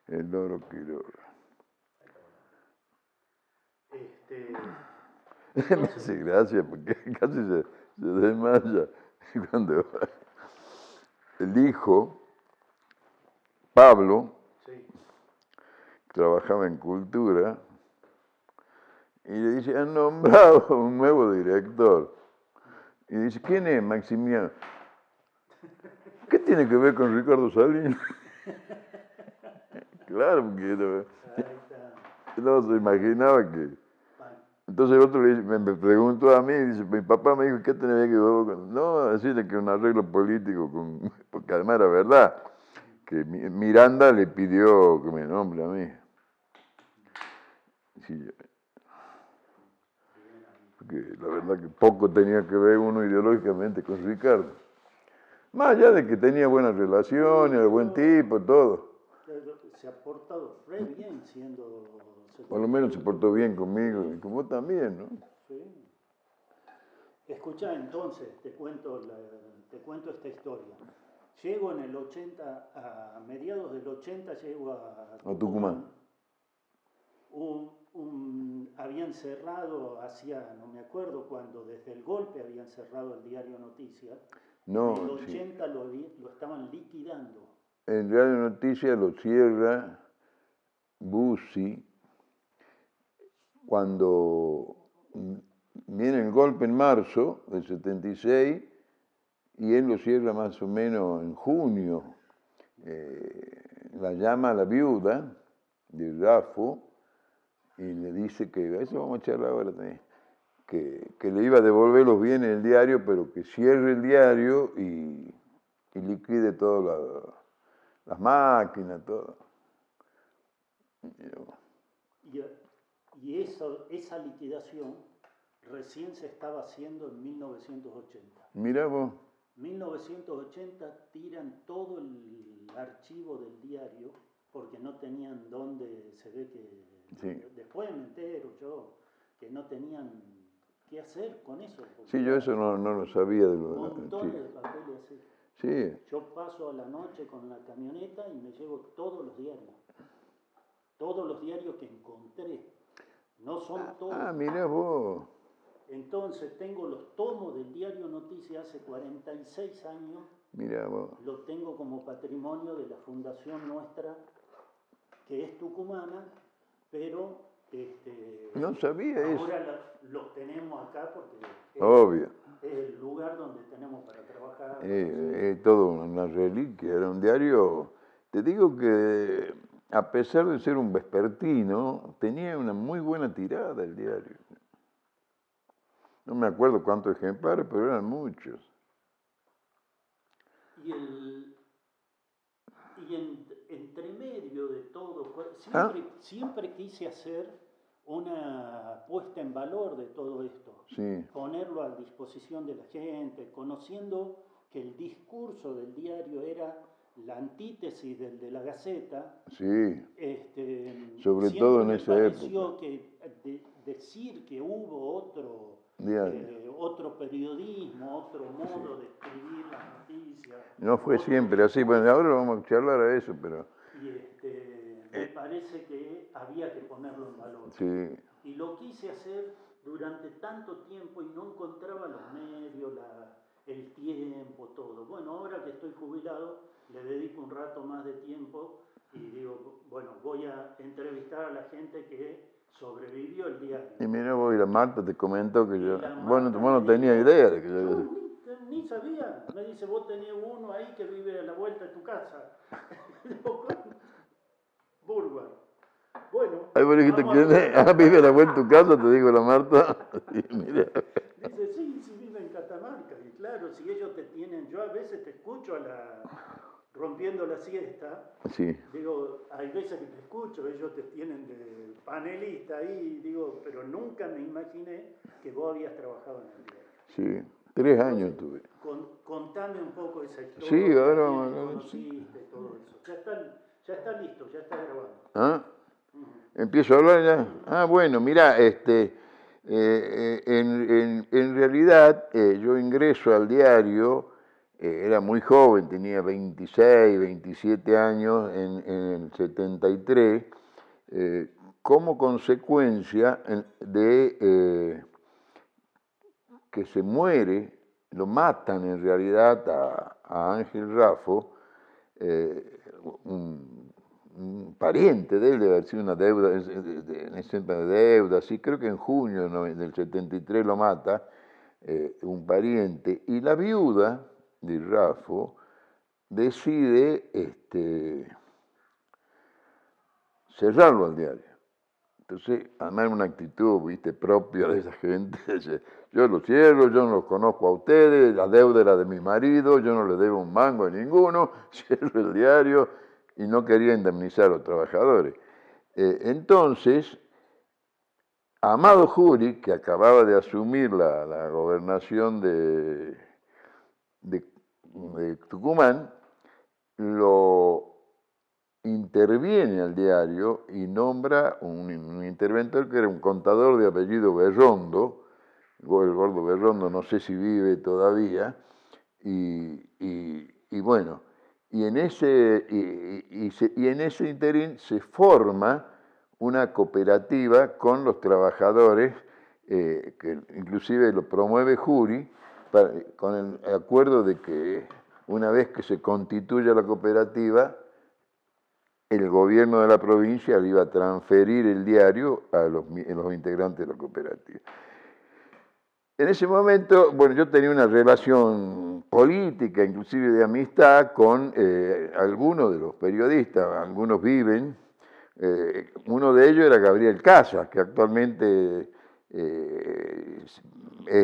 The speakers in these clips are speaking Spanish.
El loro Quiroga. Me hace gracia porque casi se desmaya cuando el hijo, Pablo, Sí. trabajaba en cultura y le dice, han nombrado un nuevo director. Y dice, ¿quién es Maximiano? ¿Qué tiene que ver con Ricardo Salinas? Claro, porque no se imaginaba que... Entonces el otro me preguntó a mí, dice, mi papá me dijo, ¿qué tenía que ver con...? No, decirle que un arreglo político, porque además era verdad, que Miranda le pidió que me nombre a mí. Sí, porque la verdad que poco tenía que ver uno ideológicamente con Ricardo. Más allá de que tenía buenas relaciones, era buen tipo, todo. Se ha portado re bien siendo... Por lo menos se portó bien conmigo y con vos también, ¿no? Sí. Escucha, entonces, te cuento esta historia. Llego en el 80, a mediados del 80 llego a Tucumán. Habían cerrado, no me acuerdo cuándo, desde el golpe habían cerrado el diario Noticias. No, en el 80 sí. lo estaban liquidando. En Radio Noticias lo cierra Bussi cuando viene el golpe en marzo del 76 y él lo cierra más o menos en junio. La llama a la viuda de Rafo y le dice que, eso vamos a charlar ahora también, que le iba a devolver los bienes del diario, pero que cierre el diario y liquide todas las máquinas, todo. Y esa liquidación recién se estaba haciendo en 1980. Mirá vos. 1980 tiran todo el archivo del diario porque no tenían dónde, se ve que Sí. después me entero yo, que no tenían qué hacer con eso. Sí, yo eso no lo sabía de lo montones sí. de papeles así. Sí. Yo paso a la noche con la camioneta y me llevo todos los diarios. Todos los diarios que encontré. No son todos. Ah, mirá vos. Entonces tengo los tomos del diario Noticias hace 46 años. Mirá vos. Lo tengo como patrimonio de la fundación nuestra, que es tucumana, pero no sabía eso. Ahora los tenemos acá porque Obvio. Es el lugar donde tenemos para trabajar. Es todo una reliquia, era un diario. Te digo que a pesar de ser un vespertino, tenía una muy buena tirada el diario. No me acuerdo cuántos ejemplares, pero eran muchos. Entre medio de todo, siempre quise hacer una puesta en valor de todo esto. Sí. Ponerlo a disposición de la gente, conociendo que el discurso del diario era la antítesis del de la Gaceta. Sí. Sobre Siempre todo en me esa pareció época. que decir que hubo otro periodismo, otro modo de escribir las noticias. No fue siempre así. Bueno, ahora vamos a charlar a eso, pero... me parece que había que ponerlo en valor. Sí. Y lo quise hacer durante tanto tiempo y no encontraba los medios, el tiempo, todo. Bueno, ahora que estoy jubilado, le dedico un rato más de tiempo y digo, bueno, voy a entrevistar a la gente que sobrevivió el diario. Y mira vos, y la Marta te comentó que yo... Vos Marta no tenías idea de que yo... Ni sabía. Me dice, vos tenés uno ahí que vive a la vuelta de tu casa. Burba. Bueno. Ahí vos dijiste que vive a la vuelta de tu casa, te digo la Marta. Y mira. Dice, sí, vive en Catamarca. Y claro, si ellos te tienen, yo a veces te escucho rompiendo la siesta. Sí. Digo, hay veces que te escucho, ellos te tienen de panelista ahí, digo, pero nunca me imaginé que vos habías trabajado en el diario. Sí, 3 años tuve. Contame un poco esa historia. Sí, ahora vamos a conociste, todo eso. Ya está listo, ya está grabado. ¿Ah? ¿Empiezo a hablar ya? Ah, bueno, mira, en realidad yo ingreso al diario era muy joven, tenía 26, 27 años en el 73, como consecuencia de que se muere, lo matan en realidad a Ángel Raffo, un pariente de él, debe haber sido una deuda, en ese de deuda, sí, creo que en junio del 73 lo mata, un pariente, y la viuda de Raffo decide cerrarlo al diario. Entonces, además una actitud, viste, propia de esa gente, dice, yo lo cierro, yo no los conozco a ustedes, la deuda era de mi marido, yo no le debo un mango a ninguno, cierro el diario y no quería indemnizar a los trabajadores. Entonces, Amado Jury, que acababa de asumir la gobernación de Tucumán, lo interviene al diario y nombra un interventor que era un contador de apellido Berrondo, el gordo Berrondo, no sé si vive todavía, y bueno, y en ese interín se forma una cooperativa con los trabajadores, que inclusive lo promueve Jury, con el acuerdo de que una vez que se constituya la cooperativa, el gobierno de la provincia le iba a transferir el diario a los integrantes de la cooperativa. En ese momento, bueno, yo tenía una relación política, inclusive de amistad, con algunos de los periodistas, algunos viven. Uno de ellos era Gabriel Casas, que actualmente es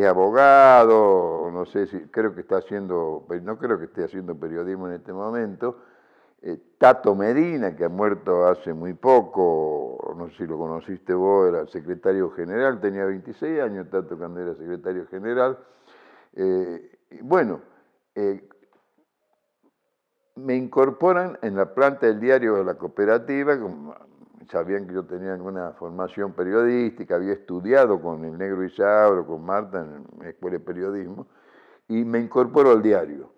abogado, no sé si, creo que está haciendo, no creo que esté haciendo periodismo en este momento. Tato Medina, que ha muerto hace muy poco, no sé si lo conociste vos, era secretario general, tenía 26 años Tato cuando era secretario general. Bueno, me incorporan en la planta del diario de la cooperativa, sabían que yo tenía alguna formación periodística, había estudiado con el Negro Isauro, con Marta en la Escuela de Periodismo, y me incorporo al diario.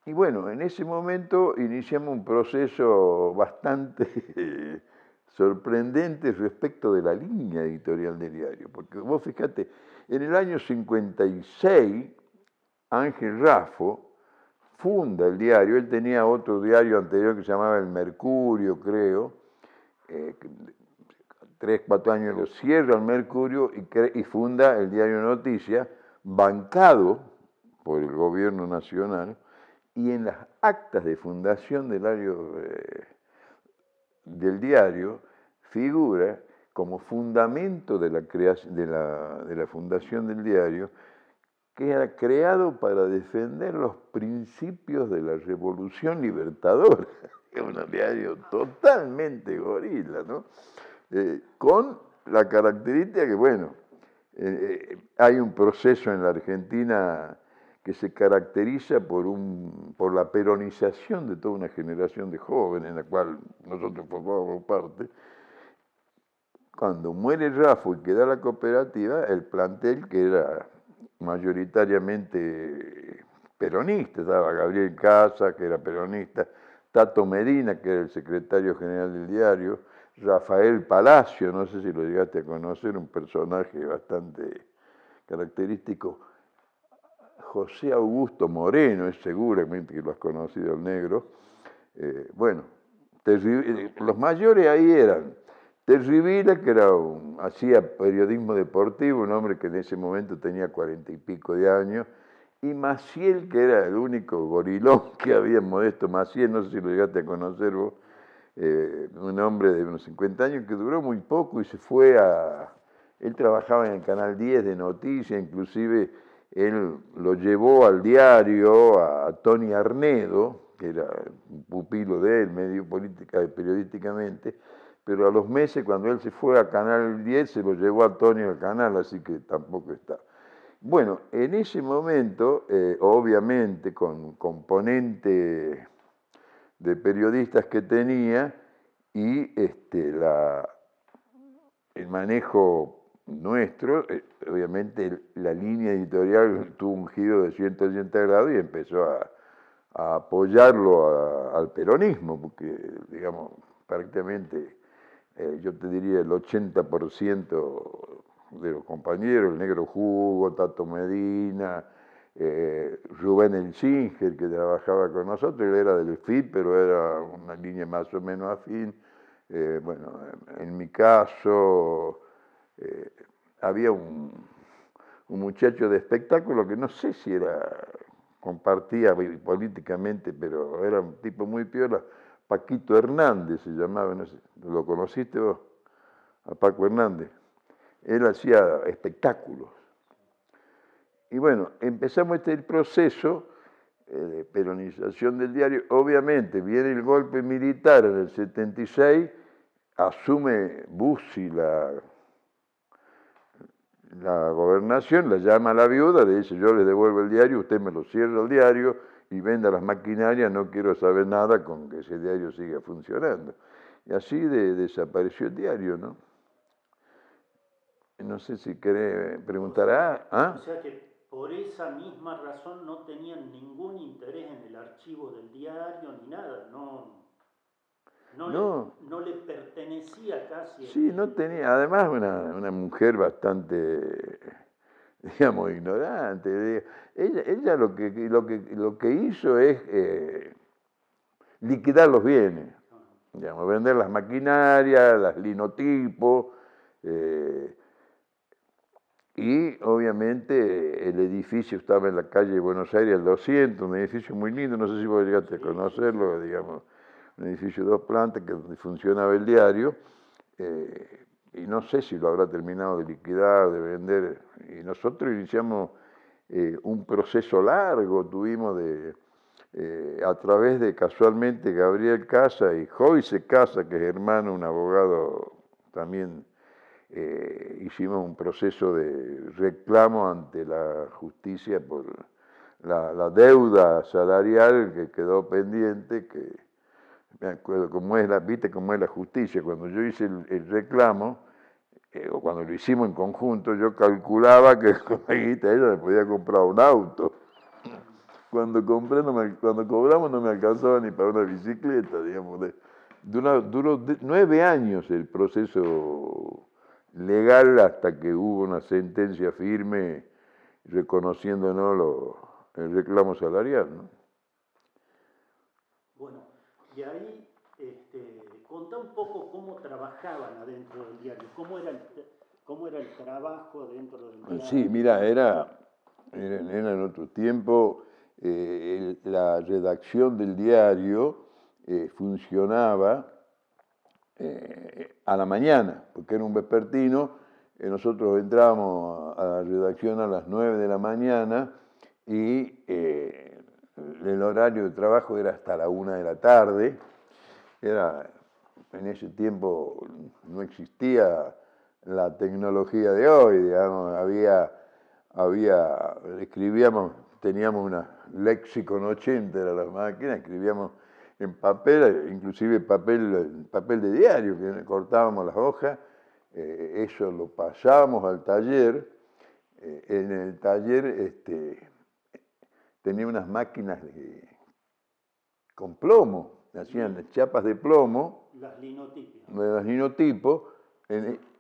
Y bueno, en ese momento iniciamos un proceso bastante sorprendente respecto de la línea editorial del diario, porque vos fíjate, en el año 56, Ángel Raffo funda el diario, él tenía otro diario anterior que se llamaba El Mercurio, creo, 3, 4 años lo cierra el Mercurio y funda el diario Noticias, bancado por el gobierno nacional, y en las actas de fundación del diario figura como fundamento de la fundación del diario que era creado para defender los principios de la revolución libertadora. Es un diario totalmente gorila, ¿no? Con la característica que, bueno, hay un proceso en la Argentina que se caracteriza por la peronización de toda una generación de jóvenes, en la cual nosotros formamos parte. Cuando muere Raffo y queda la cooperativa, el plantel, que era mayoritariamente peronista, estaba Gabriel Casas, que era peronista, Tato Medina, que era el secretario general del diario, Rafael Palacio, no sé si lo llegaste a conocer, un personaje bastante característico, José Augusto Moreno, es seguramente que lo has conocido, el negro. Bueno, los mayores ahí eran Terry Vila, que hacía periodismo deportivo, un hombre que en ese momento tenía 40 y pico de años, y Maciel, que era el único gorilón que había, Modesto Maciel, no sé si lo llegaste a conocer vos, un hombre de unos 50 años que duró muy poco y se fue Él trabajaba en el Canal 10 de noticias, inclusive él lo llevó al diario a Tony Arnedo, que era un pupilo de él, medio periodísticamente, pero a los meses, cuando él se fue a Canal 10, se lo llevó a Tony al canal, así que tampoco está. Bueno, en ese momento, obviamente, con componente de periodistas que tenía y el manejo nuestro, obviamente la línea editorial tuvo un giro de 180 grados y empezó a apoyarlo al peronismo, porque, digamos, prácticamente, yo te diría el 80% de los compañeros, el Negro Hugo, Tato Medina, Rubén El Singer, que trabajaba con nosotros, él era del FIP, pero era una línea más o menos afín. Bueno, en mi caso, había un muchacho de espectáculo que no sé si compartía políticamente, pero era un tipo muy piola, Paquito Hernández se llamaba, no sé, ¿lo conociste vos? A Paco Hernández. Él hacía espectáculos. Y bueno, empezamos este proceso de peronización del diario. Obviamente viene el golpe militar en el 76, asume Bussi la gobernación, la llama a la viuda, le dice: yo le devuelvo el diario, usted me lo cierra el diario y venda las maquinarias, no quiero saber nada con que ese diario siga funcionando. Y así desapareció el diario, ¿no? No sé si querés preguntar. O sea que por esa misma razón no tenían ningún interés en el archivo del diario ni nada, no le pertenecía casi. Sí, no tenía, además una mujer bastante, digamos, ignorante. Ella lo que hizo es liquidar los bienes, digamos, vender las maquinarias, las linotipos, y obviamente el edificio estaba en la calle de Buenos Aires, el 200, un edificio muy lindo, no sé si vos llegaste a conocerlo, digamos, un edificio de 2 plantas que funcionaba el diario, y no sé si lo habrá terminado de liquidar, de vender, y nosotros iniciamos un proceso largo, tuvimos a través de casualmente Gabriel Casa y Joyce Casa, que es hermano, un abogado también. Hicimos un proceso de reclamo ante la justicia por la deuda salarial que quedó pendiente, que me acuerdo viste cómo es la justicia. Cuando yo hice el reclamo, o cuando lo hicimos en conjunto, yo calculaba que con la guita ella me podía comprar un auto. Cuando cobramos no me alcanzaba ni para una bicicleta, digamos. Duró 9 años el proceso legal hasta que hubo una sentencia firme reconociéndonos el reclamo salarial, ¿no? Bueno, y ahí contá un poco cómo trabajaban adentro del diario, cómo era el trabajo dentro del diario. Sí, mira, era en otro tiempo, la redacción del diario funcionaba a la mañana, porque era un vespertino. Nosotros entrábamos a la redacción a las 9 de la mañana y el horario de trabajo era hasta la 1 de la tarde. En ese tiempo no existía la tecnología de hoy, digamos, escribíamos, teníamos una Lexicon 80, era la máquina, escribíamos en papel, inclusive papel de diario, que cortábamos las hojas, eso lo pasábamos al taller. En el taller tenía unas máquinas con plomo, hacían chapas de plomo, las linotipos.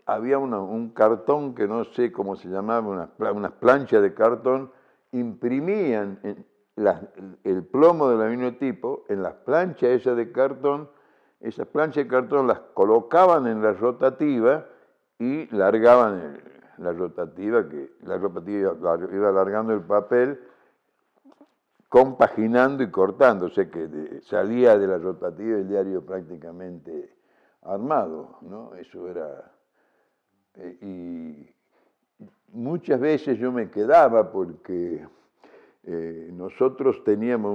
Había un cartón que no sé cómo se llamaba, unas planchas de cartón, imprimían el plomo del linotipo en las planchas esas de cartón. Esas planchas de cartón las colocaban en la rotativa y largaban la rotativa, iba alargando el papel, compaginando y cortando, o sea que salía de la rotativa el diario prácticamente armado, ¿no? Eso era. Y muchas veces yo me quedaba porque nosotros teníamos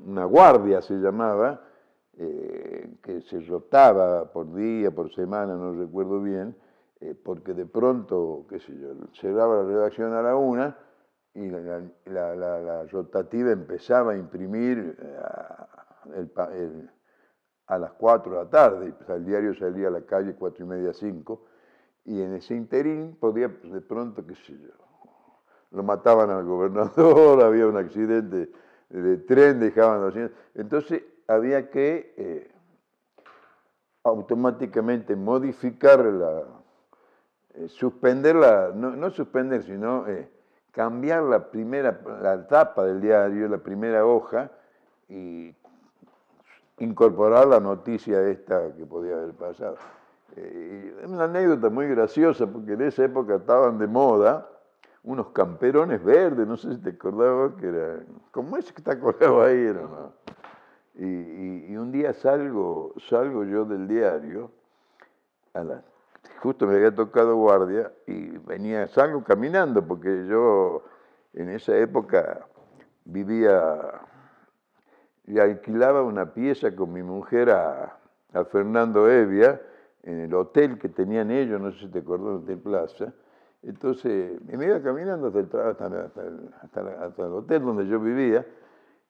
una guardia, se llamaba, que se rotaba por día, por semana, no recuerdo bien, porque de pronto, qué sé yo, cerraba la redacción a la 1 y la rotativa empezaba a imprimir a las 4 de la tarde. El diario salía a la calle 4:30, 5, y en ese interín podía de pronto, qué sé yo, lo mataban al gobernador, había un accidente de tren, dejaban 200. Entonces había que automáticamente modificar suspenderla, no suspender, sino cambiar la tapa del diario, la primera hoja, y incorporar la noticia esta que podía haber pasado. Es una anécdota muy graciosa, porque en esa época estaban de moda unos camperones verdes, no sé si te acordabas, que eran como ese que está colgado ahí, ¿no? Y un día salgo yo del diario, justo me había tocado guardia, y salgo caminando, porque yo en esa época vivía y alquilaba una pieza con mi mujer a Fernando Evia, en el hotel que tenían ellos, no sé si te acordás, Hotel Plaza. Entonces me iba caminando hasta el hotel donde yo vivía,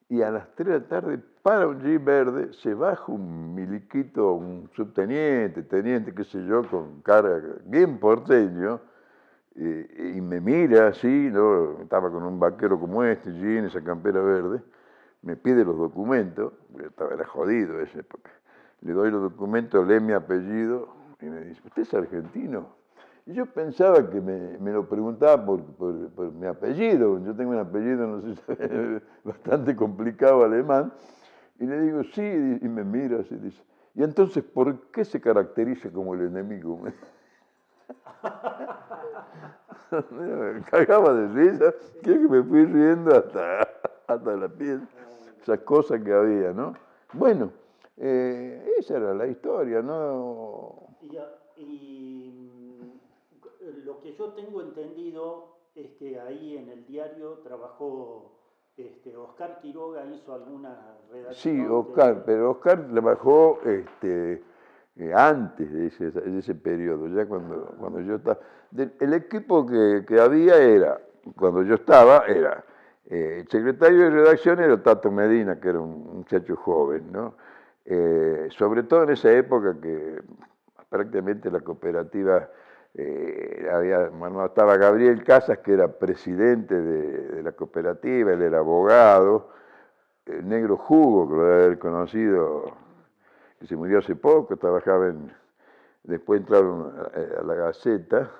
y a las 3 de la tarde para un jeep verde, se baja un miliquito, un subteniente, teniente, qué sé yo, con cara bien porteño, y me mira así, ¿no? Estaba con un vaquero como este, jean, esa campera verde, me pide los documentos, era jodido esa época, le doy los documentos, lee mi apellido, y me dice, ¿usted es argentino? Y yo pensaba que me lo preguntaba por mi apellido. Yo tengo un apellido, no sé si bastante complicado, alemán. Y le digo, sí, y me mira así, dice, ¿y entonces por qué se caracteriza como el enemigo? Me cagaba de risa, que me fui riendo hasta la piel. Esas cosas que había, ¿no? Bueno, esa era la historia, ¿no? Y lo que yo tengo entendido es que ahí en el diario trabajó Oscar Quiroga, hizo alguna Sí, redacción Oscar, pero Oscar trabajó antes de ese periodo, ya cuando yo estaba. El equipo que había era, cuando yo estaba, era el secretario de redacción era Tato Medina, que era un muchacho joven, ¿no? Sobre todo en esa época que prácticamente la cooperativa bueno, estaba Gabriel Casas, que era presidente de la cooperativa, él era abogado, el negro Jugo, que lo debe haber conocido, que se murió hace poco, después entraron a la Gaceta,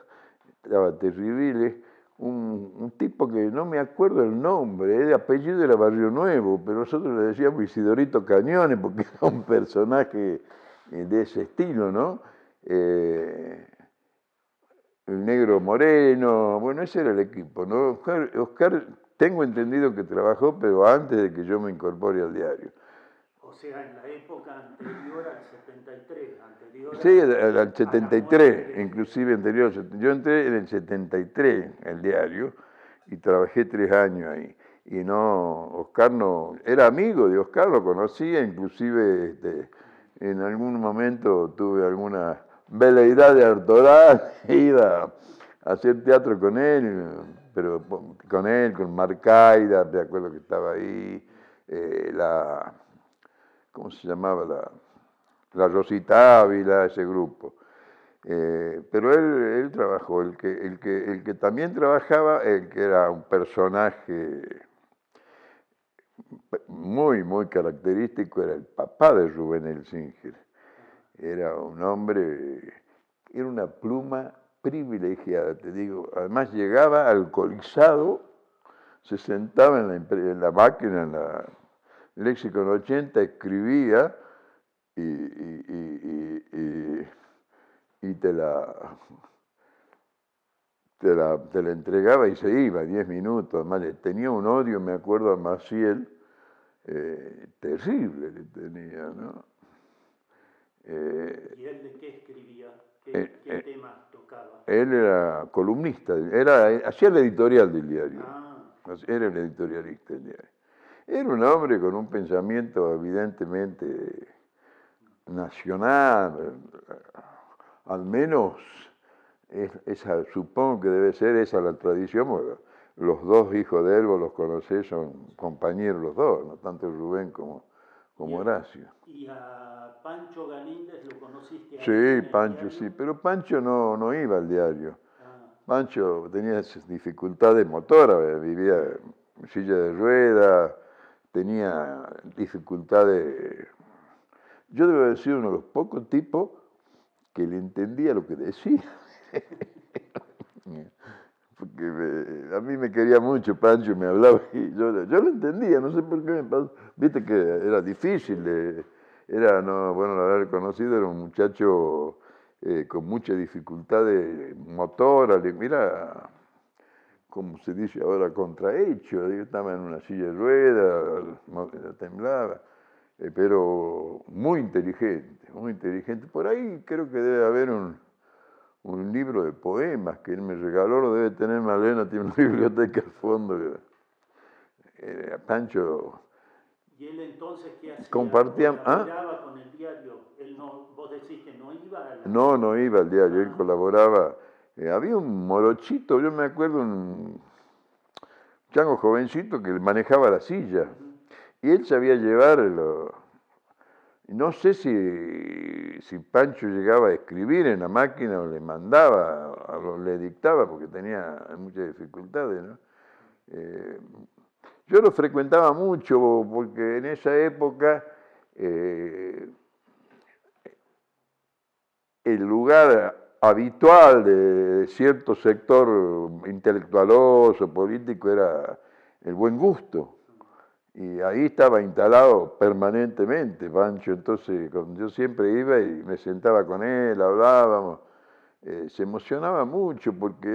estaba terrible, un tipo que no me acuerdo el nombre, el apellido era Barrio Nuevo, pero nosotros le decíamos Isidorito Cañones, porque era un personaje de ese estilo, ¿no? El negro Moreno, bueno, ese era el equipo, ¿no? Oscar, tengo entendido que trabajó, pero antes de que yo me incorpore al diario. O sea, en la época anterior al 73, anterior Sí, a al a la muerte 73, inclusive anterior. Yo entré en el 73 al diario y trabajé 3 años ahí. Y no, Oscar no, era amigo de Oscar, lo conocía, inclusive en algún momento tuve alguna veleidad de Artoral, iba a hacer teatro con él, pero con Marcaida, me acuerdo que estaba ahí, ¿cómo se llamaba? La Rosita Ávila, ese grupo. Pero él trabajó, el que también trabajaba, el que era un personaje muy característico, era el papá de Rubén Elsinger. Era un hombre, era una pluma privilegiada, te digo. Además llegaba alcoholizado, se sentaba en la máquina, en la Lexicon 80, escribía y te la entregaba y se iba, 10 minutos. Además, tenía un odio, me acuerdo, a Maciel, terrible le tenía, ¿no? ¿Y él de qué escribía? ¿Qué temas tocaba? Él era columnista, hacía el editorial del diario, era el editorialista del diario. Era un hombre con un pensamiento evidentemente nacional, al menos supongo que debe ser esa la tradición, porque los dos hijos de él, vos los conocés, son compañeros los dos, no tanto Rubén como Horacio. ¿Y a a Pancho Galíndez lo conociste ahí Sí, en el Pancho, diario. sí, pero Pancho no iba al diario. Ah, Pancho tenía esas dificultades motoras, vivía en silla de ruedas, tenía dificultades. Yo debo haber sido uno de los pocos tipos que le entendía lo que decía. Porque a mí me quería mucho Pancho, me hablaba y yo lo entendía, no sé por qué me pasó. Viste que era difícil, no, bueno, al haber conocido era un muchacho con muchas dificultades motoras, mira, como se dice ahora, contrahecho, yo estaba en una silla de ruedas, temblaba, pero muy inteligente, muy inteligente. Por ahí creo que debe haber un libro de poemas que él me regaló, lo debe tener Malena, tiene una biblioteca al fondo. Pancho ¿y él entonces qué hacía? compartía. ¿Ah? ¿Colaboraba con el diario? Él no, vos decís que no iba a la... No iba al diario, él Ah, colaboraba. Había un morochito, yo me acuerdo, un chango jovencito que manejaba la silla. Y él sabía llevarlo. No sé si Pancho llegaba a escribir en la máquina o le mandaba, le dictaba, porque tenía muchas dificultades, ¿no? Yo lo frecuentaba mucho porque en esa época el lugar habitual de cierto sector intelectualoso, político, era el Buen Gusto. Y ahí estaba instalado permanentemente Pancho, entonces yo siempre iba y me sentaba con él, hablábamos, se emocionaba mucho porque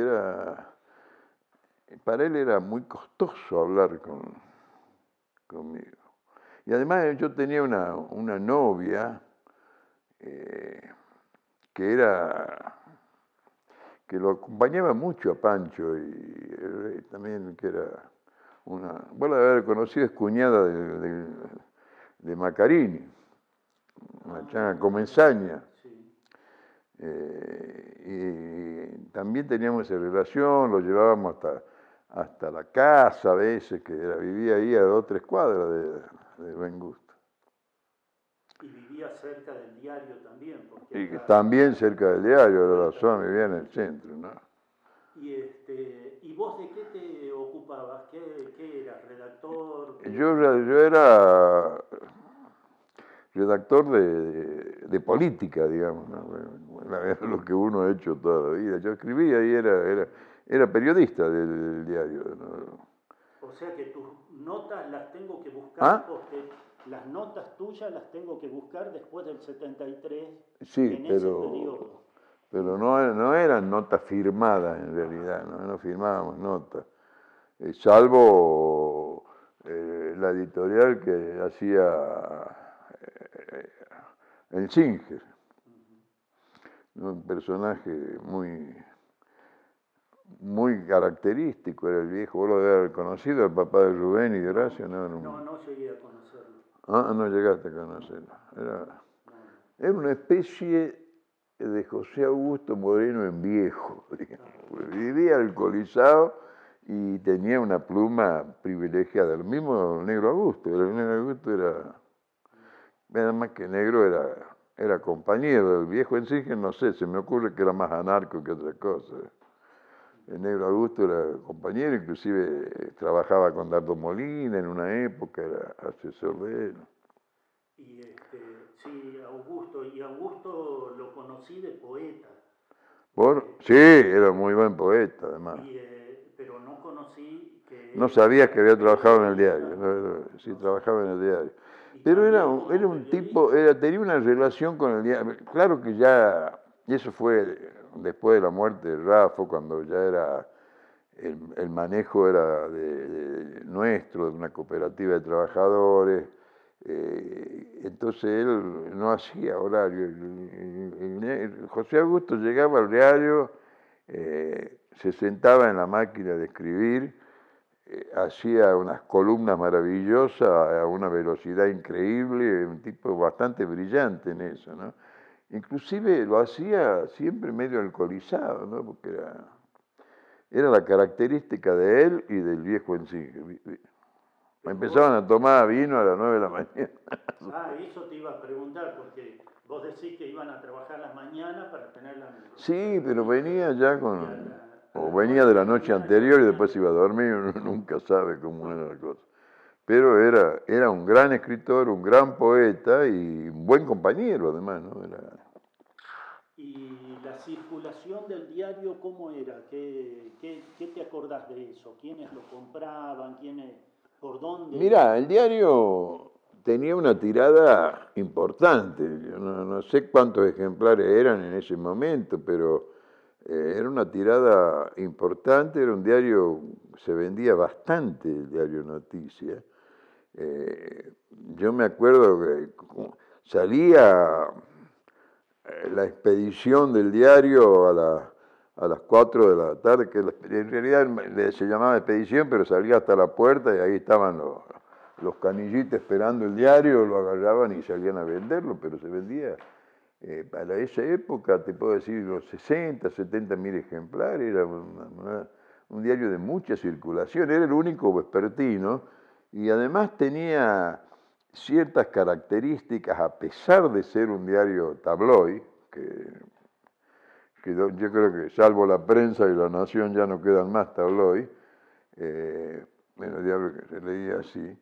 para él era muy costoso hablar conmigo. Y además yo tenía una novia que que lo acompañaba mucho a Pancho y también que era vos la debe haber conocido, es cuñada de Macarini, una changa comensaña. sí. Y también teníamos esa relación, lo llevábamos hasta la casa a veces, vivía ahí a 2 o 3 cuadras de Buen Gusto. Y vivía cerca del diario también, porque Y que acá... también cerca del diario, de la zona, vivía en el centro, ¿no? ¿Y vos de qué te ocupabas? ¿Qué eras? ¿Redactor? Yo era redactor de política, digamos, ¿no? Bueno, era lo que uno ha hecho toda la vida. Yo escribía y era periodista del diario, ¿no? O sea que tus notas las tengo que buscar, ¿Ah? porque las notas tuyas las tengo que buscar después del 73, Sí, en ese periodo. pero no eran notas firmadas en realidad, no firmábamos notas, salvo la editorial que hacía el Singer, ¿no? Un personaje muy característico, era el viejo, vos lo debes haber conocido, el papá de Rubén y de Horacio, ¿no? No llegué a conocerlo. No llegaste a conocerlo. Era No. una especie de José Augusto Moreno en viejo, digamos. Vivía alcoholizado y tenía una pluma privilegiada. El mismo Negro Augusto. El Negro Augusto nada más que negro, era compañero. El viejo en sí, que no sé, se me ocurre que era más anarco que otra cosa. El Negro Augusto era compañero, inclusive trabajaba con Dardo Molina en una época, era asesor de él. Sí, Augusto, y Augusto lo conocí de poeta. Sí, era muy buen poeta, además. Pero no conocí que No él sabía que fuera había trabajado en el periodista. diario, sí, trabajaba en el diario. Y Pero era también como un tipo, periodista. tenía una relación con el diario. Claro que ya, y eso fue después de la muerte de Raffo, cuando ya era, el manejo era nuestro, de una cooperativa de trabajadores. Entonces él no hacía horario. José Augusto llegaba al diario, se sentaba en la máquina de escribir, hacía unas columnas maravillosas a una velocidad increíble, un tipo bastante brillante en eso, ¿no? Inclusive lo hacía siempre medio alcoholizado, ¿no? Porque era la característica de él y del viejo en sí. Empezaban a tomar vino a las 9 de la mañana. Eso te iba a preguntar, porque vos decís que iban a trabajar las mañanas para tener la... Sí, pero venía ya con... a O la venía de la noche, noche mañana, anterior y ya después iba a dormir, uno nunca sabe cómo era la cosa. Pero era un gran escritor, un gran poeta y un buen compañero además, ¿no? ¿Y la circulación del diario cómo era? ¿Qué te acordás de eso? ¿Quiénes lo compraban? ¿Por dónde? Mirá, el diario tenía una tirada importante. Yo no sé cuántos ejemplares eran en ese momento, pero era una tirada importante. Era un diario, se vendía bastante el diario Noticias. Eh, yo me acuerdo que salía la expedición del diario a las 4 de la tarde, que en realidad se llamaba expedición, pero salía hasta la puerta y ahí estaban los canillites esperando el diario, lo agarraban y salían a venderlo, pero se vendía para esa época, te puedo decir, los 60, 70 mil ejemplares, era un diario de mucha circulación, era el único vespertino y además tenía ciertas características, a pesar de ser un diario tabloid, que yo creo que salvo la prensa y la Nación ya no quedan más tabloid, bueno, diablo que se leía así,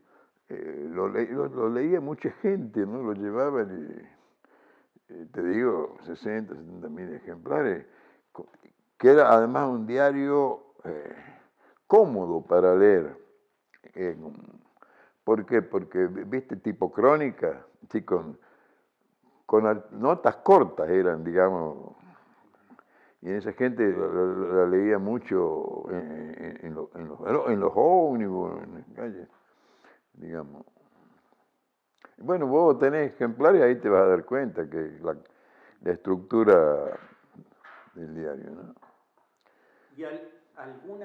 lo leía mucha gente, ¿no? Lo llevaban y te digo, 60, 70 mil ejemplares, que era además un diario cómodo para leer. ¿Por qué? Porque, viste, tipo crónica, sí, con notas cortas eran, digamos, y esa gente la leía mucho en los ómnibus, en las calles, digamos. Bueno, vos tenés ejemplares, ahí te vas a dar cuenta que la estructura del diario, ¿no? ¿Y alguna